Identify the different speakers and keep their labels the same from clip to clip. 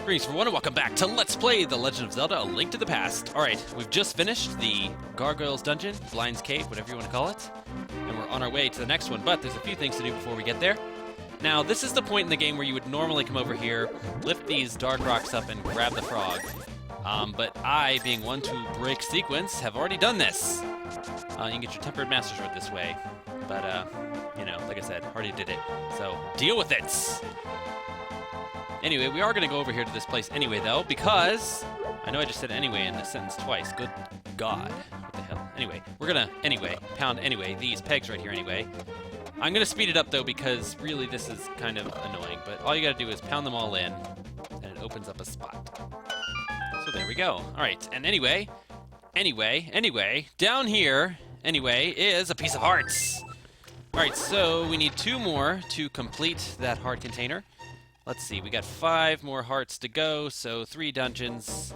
Speaker 1: Greetings everyone and welcome back to Let's Play The Legend of Zelda: A Link to the Past. Alright, we've just finished the Gargoyles Dungeon, Blind's Cave, whatever you want to call it. And we're on our way to the next one, but there's a few things to do before we get there. Now, this is the point in the game where you would normally come over here, lift these dark rocks up and grab the frog. But I, being one to break sequence, have already done this. You can get your Tempered Master Sword this way. But, you know, like I said, already did it. So, deal with it! Anyway, we are going to go over here to this place anyway, though, because... I know I just said anyway in this sentence twice. Good God. What the hell? Anyway, we're going to, pound these pegs right here anyway. I'm going to speed it up, though, because really this is kind of annoying. But all you got to do is pound them all in, and it opens up a spot. So there we go. All right, and anyway, down here, is a piece of hearts. All right, so we need 2 more to complete that heart container. Let's see, we got 5 more hearts to go, so 3 dungeons.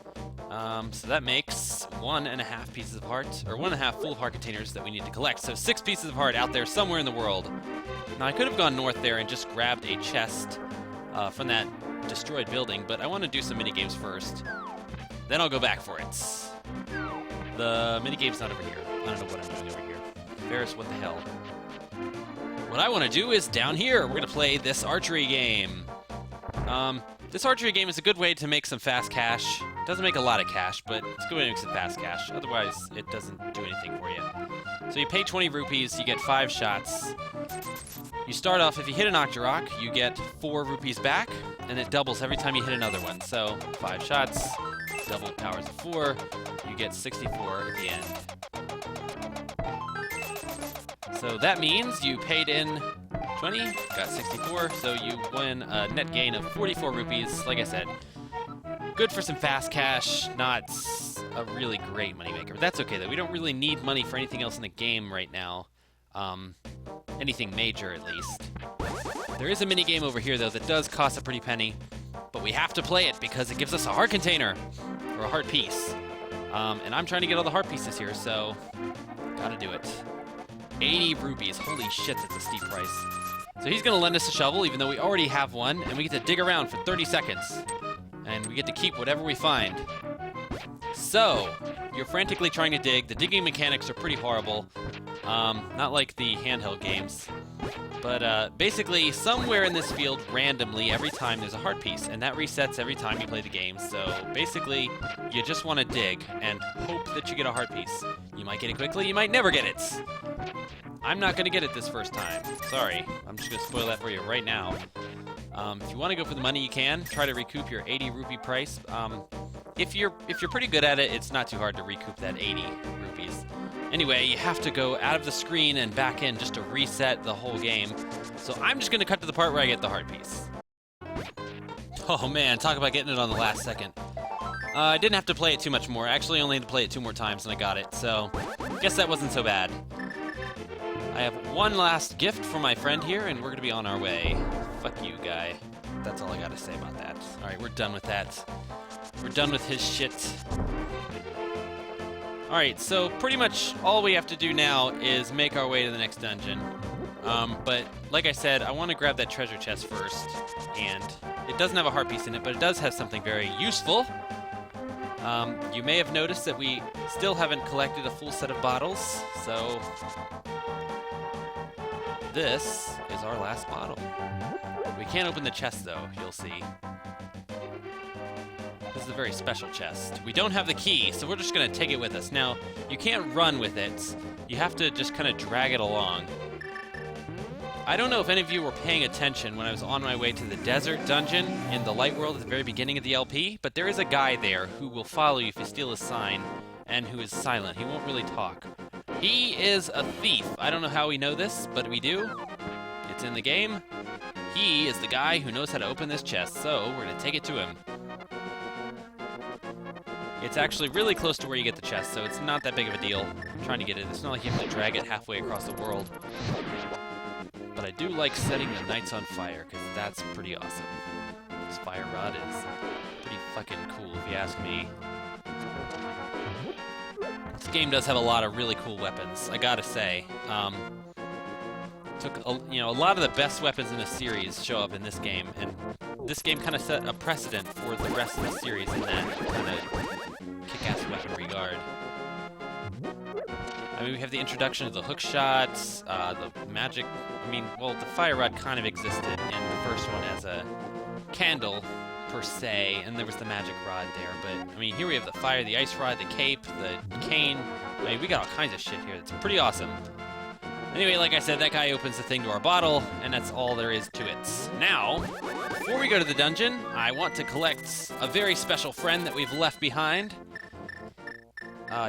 Speaker 1: So that makes 1.5 pieces of heart, or 1.5 full heart containers that we need to collect. So 6 pieces of heart out there somewhere in the world. Now I could have gone north there and just grabbed a chest from that destroyed building, but I want to do some minigames first. Then I'll go back for it. The minigame's not over here. I don't know what I'm doing over here. Ferris, what the hell? What I want to do is down here. We're going to play this archery game. This archery game is a good way to make some fast cash. It doesn't make a lot of cash, but it's a good way to make some fast cash. Otherwise, it doesn't do anything for you. So you pay 20 rupees, you get 5 shots. You start off, if you hit an Octorok, you get 4 rupees back, and it doubles every time you hit another one. So 5 shots, double powers of 4, you get 64 at the end. So that means you paid in 20, got 64, so you win a net gain of 44 rupees. Like I said, good for some fast cash, not a really great moneymaker. But that's okay, though. We don't really need money for anything else in the game right now. Anything major, at least. There is a mini-game over here, though, that does cost a pretty penny. But we have to play it because it gives us a heart container, or a heart piece. And I'm trying to get all the heart pieces here, so gotta do it. 80 rupees. Holy shit, that's a steep price. So he's going to lend us a shovel, even though we already have one, and we get to dig around for 30 seconds. And we get to keep whatever we find. So, you're frantically trying to dig. The digging mechanics are pretty horrible. Not like the handheld games. But basically, somewhere in this field, randomly, every time there's a heart piece, and that resets every time you play the game. So basically, you just want to dig and hope that you get a heart piece. You might get it quickly, you might never get it. I'm not going to get it this first time. Sorry. I'm just going to spoil that for you right now. If you want to go for the money, you can. Try to recoup your 80 rupee price. If you're pretty good at it, it's not too hard to recoup that 80 rupees. Anyway, you have to go out of the screen and back in just to reset the whole game. So I'm just going to cut to the part where I get the heart piece. Oh man, talk about getting it on the last second. I didn't have to play it too much more. I actually only had to play it 2 more times and I got it. So guess that wasn't so bad. I have one last gift for my friend here, and we're going to be on our way. Fuck you, guy. That's all I got to say about that. Alright, we're done with that. We're done with his shit. Alright, so pretty much all we have to do now is make our way to the next dungeon. But, like I said, I want to grab that treasure chest first. And it doesn't have a heart piece in it, but it does have something very useful. You may have noticed that we still haven't collected a full set of bottles, so... this is our last bottle. We can't open the chest, though, you'll see. This is a very special chest. We don't have the key, so we're just going to take it with us. Now, you can't run with it. You have to just kind of drag it along. I don't know if any of you were paying attention when I was on my way to the desert dungeon in the light world at the very beginning of the LP, but there is a guy there who will follow you if you steal his sign, and who is silent. He won't really talk. He is a thief. I don't know how we know this, but we do. It's in the game. He is the guy who knows how to open this chest, so we're going to take it to him. It's actually really close to where you get the chest, so it's not that big of a deal trying to get it. It's not like you have to drag it halfway across the world. But I do like setting the knights on fire, because that's pretty awesome. This fire rod is pretty fucking cool, if you ask me. This game does have a lot of really cool weapons, I gotta say. A lot of the best weapons in the series show up in this game, and this game kind of set a precedent for the rest of the series in that kind of kick-ass weapon regard. I mean, we have the introduction of the hook shots, the magic. I mean, well, the fire rod kind of existed in the first one as a candle, per se, and there was the magic rod there. But, I mean, here we have the fire, the ice rod, the cape, the cane. I mean, we got all kinds of shit here. It's pretty awesome. Anyway, like I said, that guy opens the thing to our bottle, and that's all there is to it. Now, before we go to the dungeon, I want to collect a very special friend that we've left behind.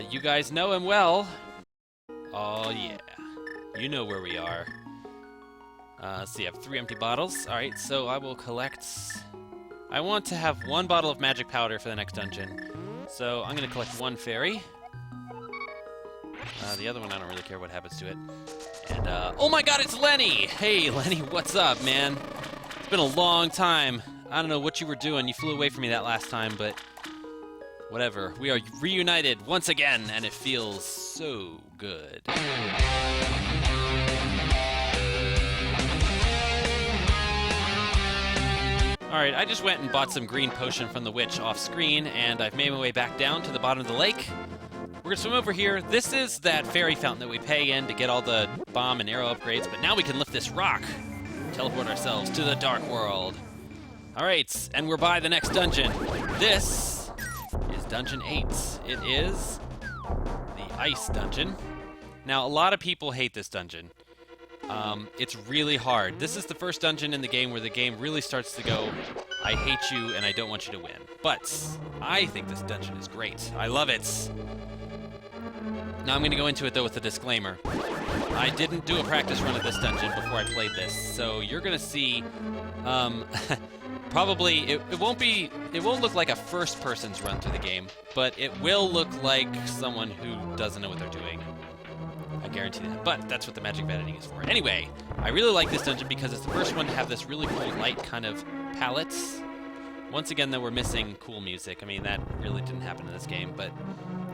Speaker 1: You guys know him well. Oh, yeah. You know where we are. Let's see, I have 3 empty bottles. Alright, so I will collect... I want to have 1 bottle of magic powder for the next dungeon. So I'm going to collect 1 fairy. The other one, I don't really care what happens to it. And, oh my god, it's Lenny! Hey, Lenny, what's up, man? It's been a long time. I don't know what you were doing. You flew away from me that last time, but... whatever. We are reunited once again, and it feels so good. Alright, I just went and bought some green potion from the witch off screen, and I've made my way back down to the bottom of the lake. We're gonna swim over here. This is that fairy fountain that we pay in to get all the bomb and arrow upgrades, but now we can lift this rock, teleport ourselves to the dark world. Alright, and we're by the next dungeon. This is Dungeon 8. It is the Ice Dungeon. Now, a lot of people hate this dungeon. It's really hard. This is the first dungeon in the game where the game really starts to go, I hate you and I don't want you to win. But I think this dungeon is great. I love it. Now I'm going to go into it though with a disclaimer. I didn't do a practice run of this dungeon before I played this, so you're going to see, probably, it won't look like a first person's run through the game, but it will look like someone who doesn't know what they're doing. I guarantee that. But that's what the magic of editing is for. Anyway, I really like this dungeon because it's the first one to have this really cool light kind of palette. Once again, though, we're missing cool music. I mean, that really didn't happen in this game, but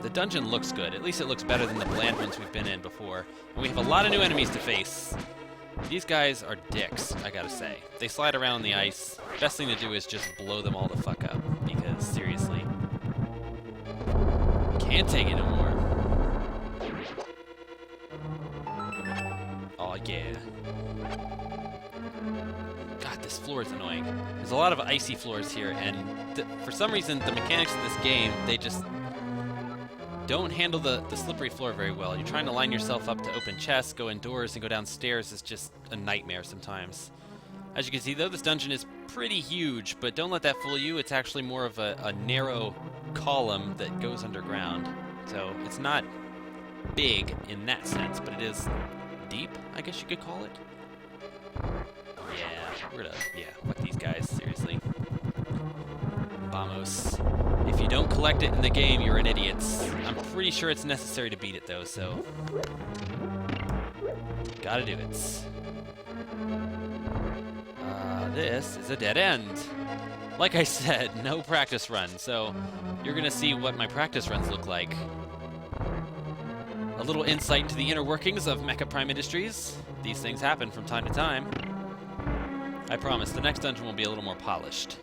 Speaker 1: the dungeon looks good. At least it looks better than the bland ones we've been in before. And we have a lot of new enemies to face. These guys are dicks, I gotta say. They slide around on the ice. Best thing to do is just blow them all the fuck up, because seriously, can't take it no more. Oh, yeah. God, this floor is annoying. There's a lot of icy floors here, and for some reason, the mechanics of this game, they just don't handle the slippery floor very well. You're trying to line yourself up to open chests, go indoors, and go downstairs is just a nightmare sometimes. As you can see, though, this dungeon is pretty huge, but don't let that fool you. It's actually more of a narrow column that goes underground. So it's not big in that sense, but it is deep, I guess you could call it. Yeah, fuck these guys, seriously. Vamos. If you don't collect it in the game, you're an idiot. I'm pretty sure it's necessary to beat it, though, so... gotta do it. This is a dead end. Like I said, no practice run, so you're gonna see what my practice runs look like. A little insight into the inner workings of Mecha Prime Industries. These things happen from time to time. I promise, the next dungeon will be a little more polished.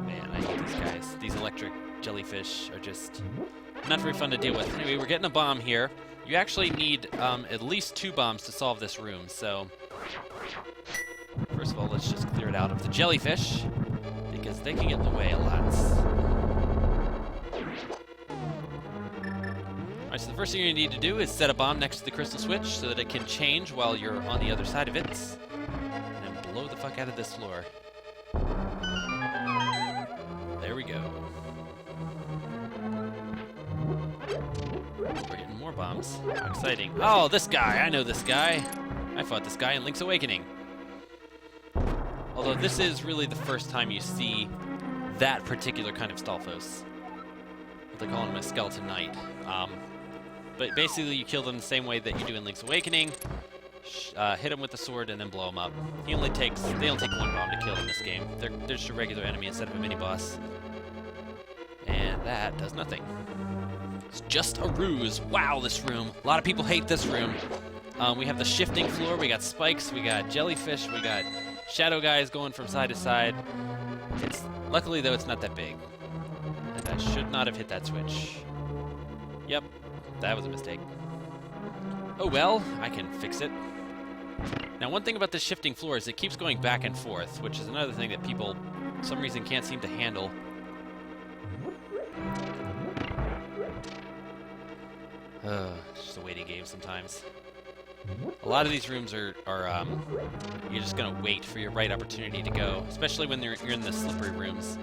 Speaker 1: Man, I hate these guys. These electric jellyfish are just not very fun to deal with. Anyway, we're getting a bomb here. You actually need at least 2 bombs to solve this room, so... first of all, let's just clear it out of the jellyfish, because they can get in the way a lot. Alright, so the first thing you need to do is set a bomb next to the crystal switch so that it can change while you're on the other side of it. And then blow the fuck out of this floor. There we go. We're getting more bombs. How exciting. Oh, this guy! I know this guy! I fought this guy in Link's Awakening. Although this is really the first time you see that particular kind of Stalfos. They call him a Skeleton Knight. But basically you kill them the same way that you do in Link's Awakening. Hit him with the sword and then blow him up. They only take 1 bomb to kill in this game. They're just a regular enemy instead of a mini-boss. And that does nothing. It's just a ruse. Wow, this room. A lot of people hate this room. We have the shifting floor, we got spikes, we got jellyfish, we got shadow guys going from side to side. Luckily, though, it's not that big. And I should not have hit that switch. Yep, that was a mistake. Oh well, I can fix it. Now, one thing about this shifting floor is it keeps going back and forth, which is another thing that people, for some reason, can't seem to handle. It's just a waiting game sometimes. A lot of these rooms are you're just gonna wait for your right opportunity to go, especially when you're in the slippery rooms.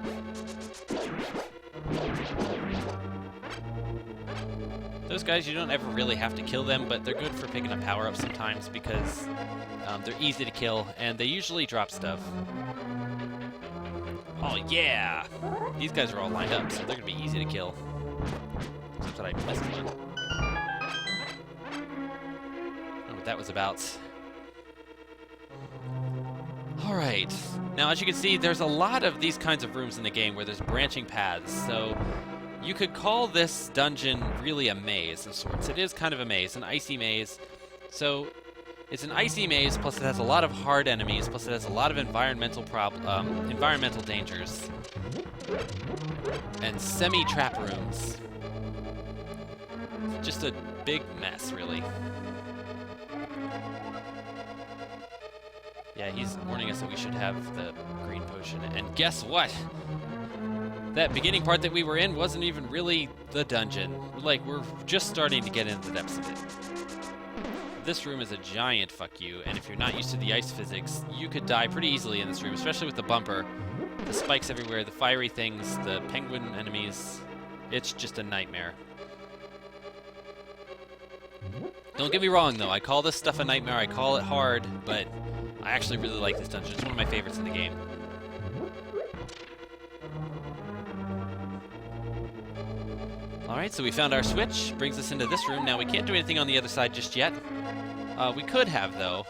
Speaker 1: Those guys, you don't ever really have to kill them, but they're good for picking up power-ups sometimes because they're easy to kill, and they usually drop stuff. Oh yeah! These guys are all lined up, so they're gonna be easy to kill. Except that I missed one. I don't know what that was about. Alright, now as you can see, there's a lot of these kinds of rooms in the game where there's branching paths, so you could call this dungeon really a maze of sorts. It is kind of a maze, an icy maze. So it's an icy maze, plus it has a lot of hard enemies, plus it has a lot of environmental dangers, and semi-trap rooms. Just a big mess, really. Yeah, he's warning us that we should have the green potion. And guess what? That beginning part that we were in wasn't even really the dungeon. Like, we're just starting to get into the depths of it. This room is a giant fuck you, and if you're not used to the ice physics, you could die pretty easily in this room, especially with the bumper. The spikes everywhere, the fiery things, the penguin enemies. It's just a nightmare. Don't get me wrong, though. I call this stuff a nightmare. I call it hard, but I actually really like this dungeon. It's one of my favorites in the game. Alright, so we found our switch. Brings us into this room. Now, we can't do anything on the other side just yet. We could have, though.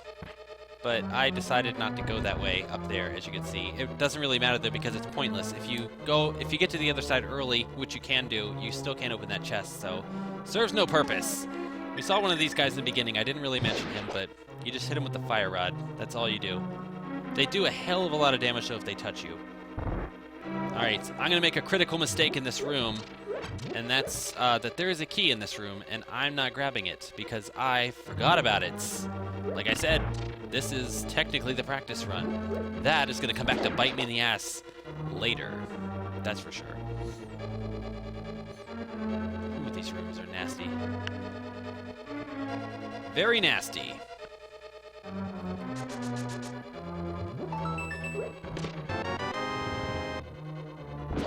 Speaker 1: But I decided not to go that way up there, as you can see. It doesn't really matter, though, because it's pointless. If you get to the other side early, which you can do, you still can't open that chest, so serves no purpose. We saw one of these guys in the beginning. I didn't really mention him, but you just hit him with the fire rod. That's all you do. They do a hell of a lot of damage, though, if they touch you. Alright, I'm going to make a critical mistake in this room, and that's that there is a key in this room, and I'm not grabbing it, because I forgot about it. Like I said, this is technically the practice run. That is going to come back to bite me in the ass later. That's for sure. Ooh, these rooms are nasty. Very nasty.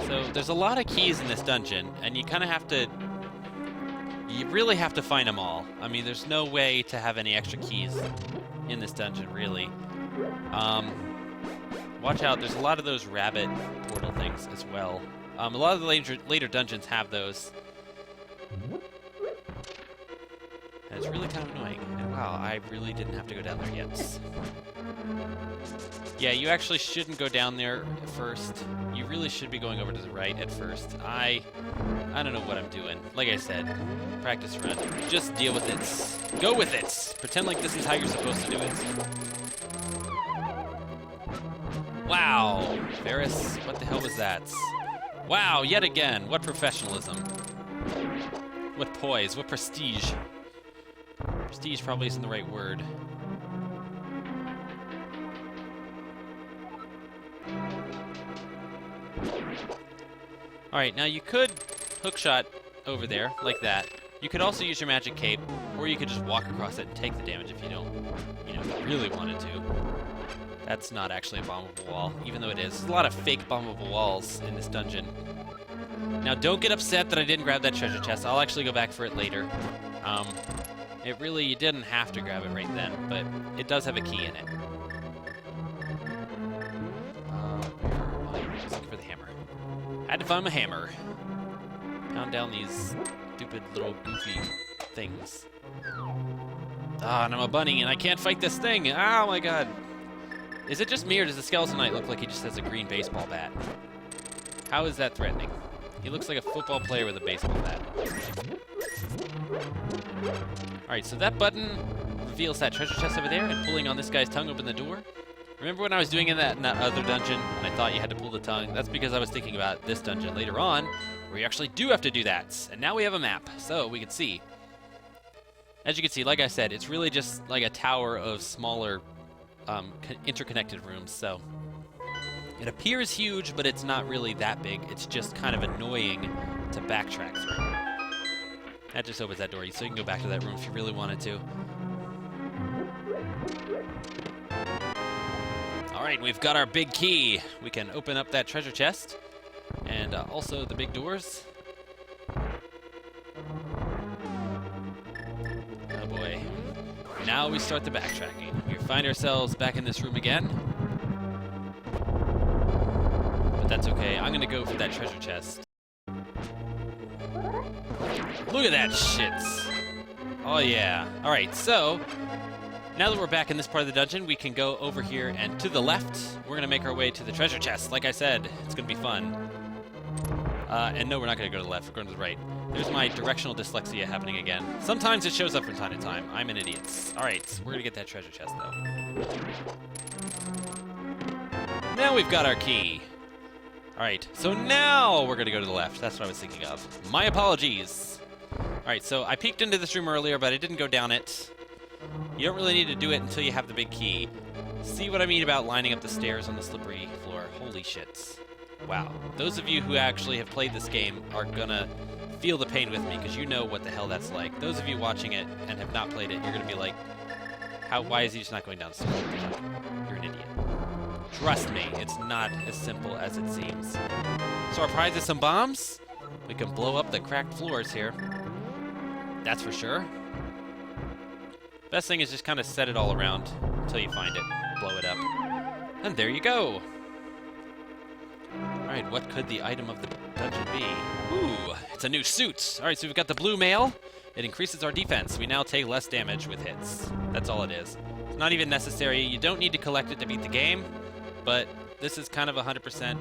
Speaker 1: So there's a lot of keys in this dungeon, and you kind of have to... You really have to find them all. I mean, there's no way to have any extra keys in this dungeon, really. Watch out, there's a lot of those rabbit portal things as well. A lot of the later dungeons have those. And it's really kind of annoying. And wow, I really didn't have to go down there yet. Yeah, you actually shouldn't go down there first. You really should be going over to the right at first. I don't know what I'm doing. Like I said, practice run. Just deal with it. Go with it. Pretend like this is how you're supposed to do it. Wow. Ferris, what the hell was that? Wow, yet again. What professionalism. What poise. What prestige. Prestige probably isn't the right word. Alright, now you could hookshot over there, like that. You could also use your magic cape, or you could just walk across it and take the damage if you don't, really wanted to. That's not actually a bombable wall, even though it is. There's a lot of fake bombable walls in this dungeon. Now, don't get upset that I didn't grab that treasure chest. I'll actually go back for it later. You didn't have to grab it right then, but it does have a key in it. Looking for the hammer. Had to find my hammer. Pound down these stupid little goofy things. Ah, and I'm a bunny, and I can't fight this thing. Oh my god. Is it just me, or does the Skeleton Knight look like he just has a green baseball bat? How is that threatening? He looks like a football player with a baseball bat. Alright, so that button reveals that treasure chest over there, and pulling on this guy's tongue opened the door. Remember when I was doing in that other dungeon and I thought you had to pull the tongue? That's because I was thinking about this dungeon later on where you actually do have to do that. And now we have a map, so we can see. As you can see, like I said, it's really just like a tower of smaller interconnected rooms, so it appears huge, but it's not really that big. It's just kind of annoying to backtrack through. That just opens that door, so you can go back to that room if you really wanted to. All right, we've got our big key. We can open up that treasure chest and also the big doors. Oh boy. Now we start the backtracking. We find ourselves back in this room again. But that's okay. I'm going to go for that treasure chest. Look at that shit. Oh yeah. All right, so now that we're back in this part of the dungeon, we can go over here and to the left, we're going to make our way to the treasure chest. Like I said, it's going to be fun. And no, we're not going to go to the left. We're going to the right. There's my directional dyslexia happening again. Sometimes it shows up from time to time. I'm an idiot. All right, we're going to get that treasure chest, though. Now we've got our key. All right, so now we're going to go to the left. That's what I was thinking of. My apologies. All right, so I peeked into this room earlier, but I didn't go down it. You don't really need to do it until you have the big key. See what I mean about lining up the stairs on the slippery floor? Holy shit. Wow. Those of you who actually have played this game are gonna feel the pain with me, because you know what the hell that's like. Those of you watching it and have not played it, you're gonna be like, why is he just not going down the stairs? You're an idiot. Trust me, it's not as simple as it seems. So our prize is some bombs. We can blow up the cracked floors here. That's for sure. Best thing is just kind of set it all around until you find it, blow it up. And there you go. All right, what could the item of the dungeon be? Ooh, it's a new suit. All right, so we've got the blue mail. It increases our defense. We now take less damage with hits. That's all it is. It's not even necessary. You don't need to collect it to beat the game, but this is kind of a 100%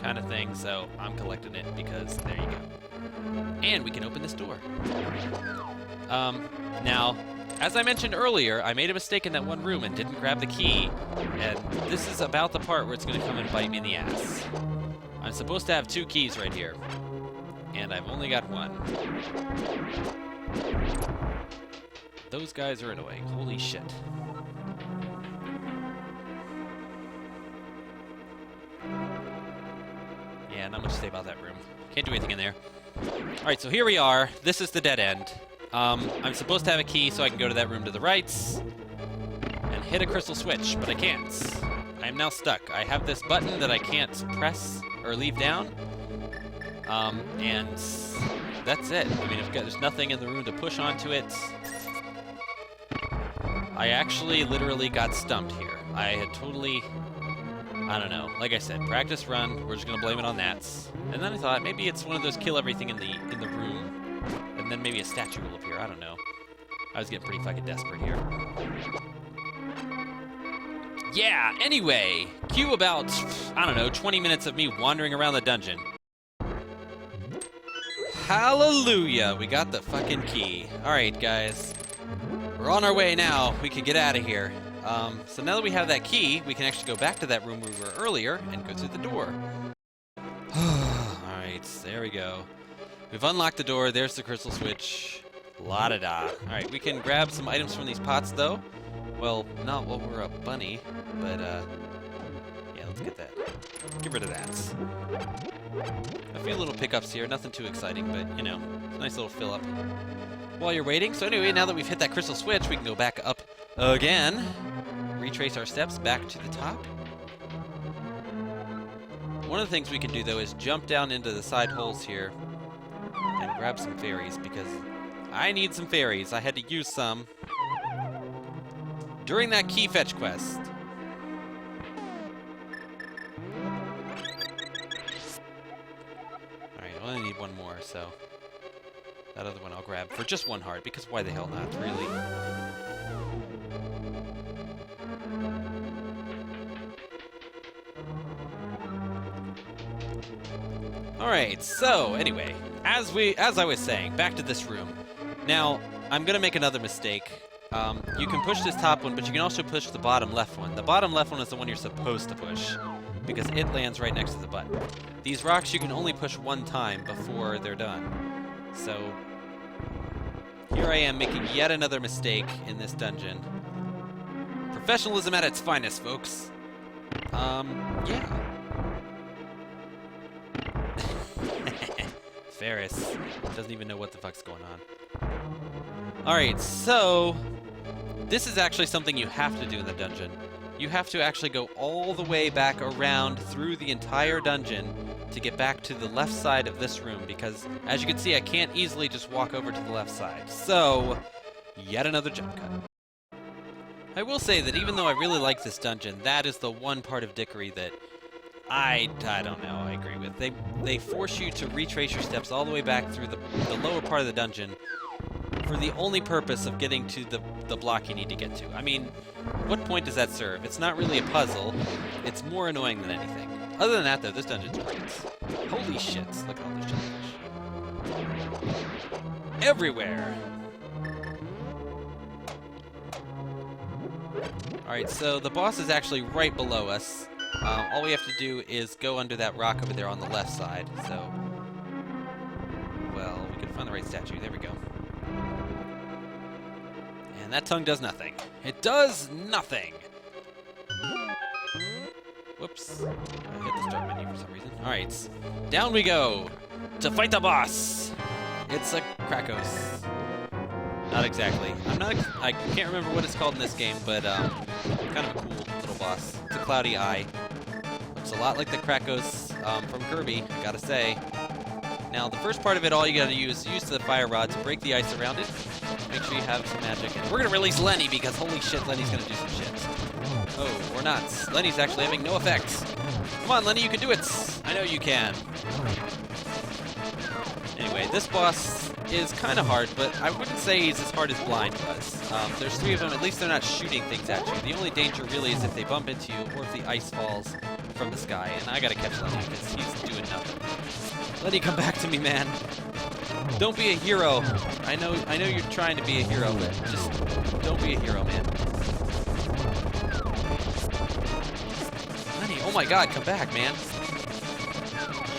Speaker 1: kind of thing, so I'm collecting it because there you go. And we can open this door. Now, as I mentioned earlier, I made a mistake in that one room and didn't grab the key, and this is about the part where it's going to come and bite me in the ass. I'm supposed to have 2 keys right here, and I've only got 1. Those guys are annoying. Holy shit. Yeah, not much to say about that room. Can't do anything in there. All right, so here we are. This is the dead end. I'm supposed to have a key so I can go to that room to the right and hit a crystal switch, but I can't. I am now stuck. I have this button that I can't press or leave down, and that's it. I mean, there's nothing in the room to push onto it. I actually literally got stumped here. I had totally, I don't know. Like I said, practice run. We're just gonna blame it on that. And then I thought maybe it's one of those kill everything in the room. And then maybe a statue will appear. I don't know. I was getting pretty fucking desperate here. Yeah, anyway. Cue about, I don't know, 20 minutes of me wandering around the dungeon. Hallelujah. We got the fucking key. Alright, guys. We're on our way now. We can get out of here. So now that we have that key, we can actually go back to that room we were earlier and go through the door. Alright, there we go. We've unlocked the door. There's the crystal switch. La-da-da. Alright, we can grab some items from these pots, though. Well, not while we're a bunny, but, yeah, let's get that. Get rid of that. A few little pickups here. Nothing too exciting, but, you know, nice little fill-up while you're waiting. So anyway, now that we've hit that crystal switch, we can go back up again. Retrace our steps back to the top. One of the things we can do, though, is jump down into the side holes here and grab some fairies, because I need some fairies. I had to use some during that key fetch quest. Alright, I only need 1 more, so that other one I'll grab for just 1 heart, because why the hell not, really? Alright, so anyway, as I was saying, back to this room. Now, I'm gonna make another mistake. You can push this top one, but you can also push the bottom left one. The bottom left one is the one you're supposed to push, because it lands right next to the button. These rocks you can only push one time before they're done. So, here I am making yet another mistake in this dungeon. Professionalism at its finest, folks. Yeah. Ferris doesn't even know what the fuck's going on. Alright, so this is actually something you have to do in the dungeon. You have to actually go all the way back around through the entire dungeon to get back to the left side of this room, because as you can see, I can't easily just walk over to the left side. So, yet another jump cut. I will say that even though I really like this dungeon, that is the one part of Dickory that I don't know, I agree with. They force you to retrace your steps all the way back through the lower part of the dungeon for the only purpose of getting to the block you need to get to. I mean, what point does that serve? It's not really a puzzle. It's more annoying than anything. Other than that, though, this dungeon's great. Holy shit, look at all this jellyfish. Everywhere! Alright, so the boss is actually right below us. All we have to do is go under that rock over there on the left side, so... Well, we can find the right statue. There we go. And that tongue does nothing. It does nothing! Whoops. I hit the start menu for some reason. Alright, down we go to fight the boss! It's a Krakos. Not exactly. I can't remember what it's called in this game, but kind of a cool little boss. It's a cloudy eye. Looks a lot like the Krakos from Kirby, I gotta say. Now, the first part of it, all you gotta use the fire rod to break the ice around it. Make sure you have some magic. And we're gonna release Lenny, because holy shit, Lenny's gonna do some shit. Oh, or not. Lenny's actually having no effects. Come on, Lenny, you can do it! I know you can. Anyway, this boss is kind of hard, but I wouldn't say he's as hard as Blind was. There's three of them. At least they're not shooting things at you. The only danger really is if they bump into you or if the ice falls from the sky. And I gotta catch Lenny because he's doing nothing. Lenny, come back to me, man. Don't be a hero. I know you're trying to be a hero, but just don't be a hero, man. Lenny, oh my god, come back, man.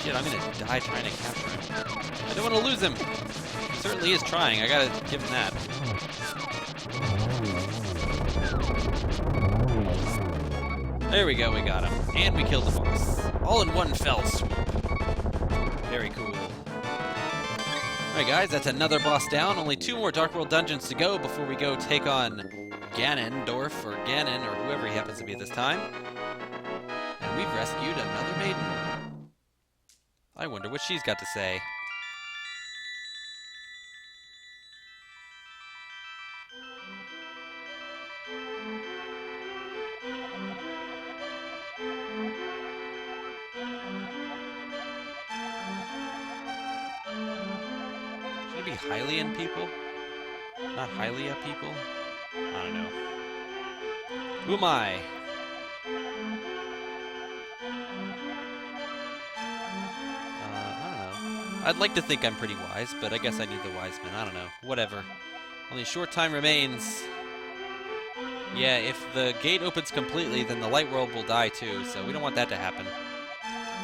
Speaker 1: Shit, I'm gonna die trying to capture him. I don't want to lose him. He certainly is trying. I gotta give him that. There we go, we got him. And we killed the boss. All in one fell swoop. Very cool. Alright guys, that's another boss down. Only 2 more Dark World dungeons to go before we go take on Ganondorf, or Ganon, or whoever he happens to be at this time. And we've rescued another maiden. I wonder what she's got to say. Should it be Hylian people? Not Hylia people? I don't know. Who am I? I'd like to think I'm pretty wise, but I guess I need the wise men. I don't know. Whatever. Only a short time remains. Yeah, if the gate opens completely, then the light world will die too, so we don't want that to happen.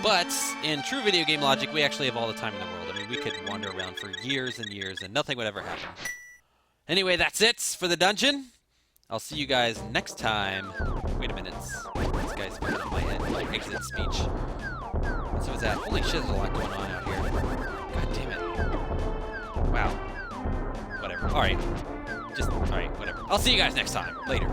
Speaker 1: But, in true video game logic, we actually have all the time in the world. I mean, we could wander around for years and years, and nothing would ever happen. Anyway, that's it for the dungeon. I'll see you guys next time. Wait a minute. This guy's fucking up my head. My exit speech. So what's that? Holy shit, there's a lot going on out here. God damn it. Wow. Whatever. Alright. Alright, whatever. I'll see you guys next time. Later.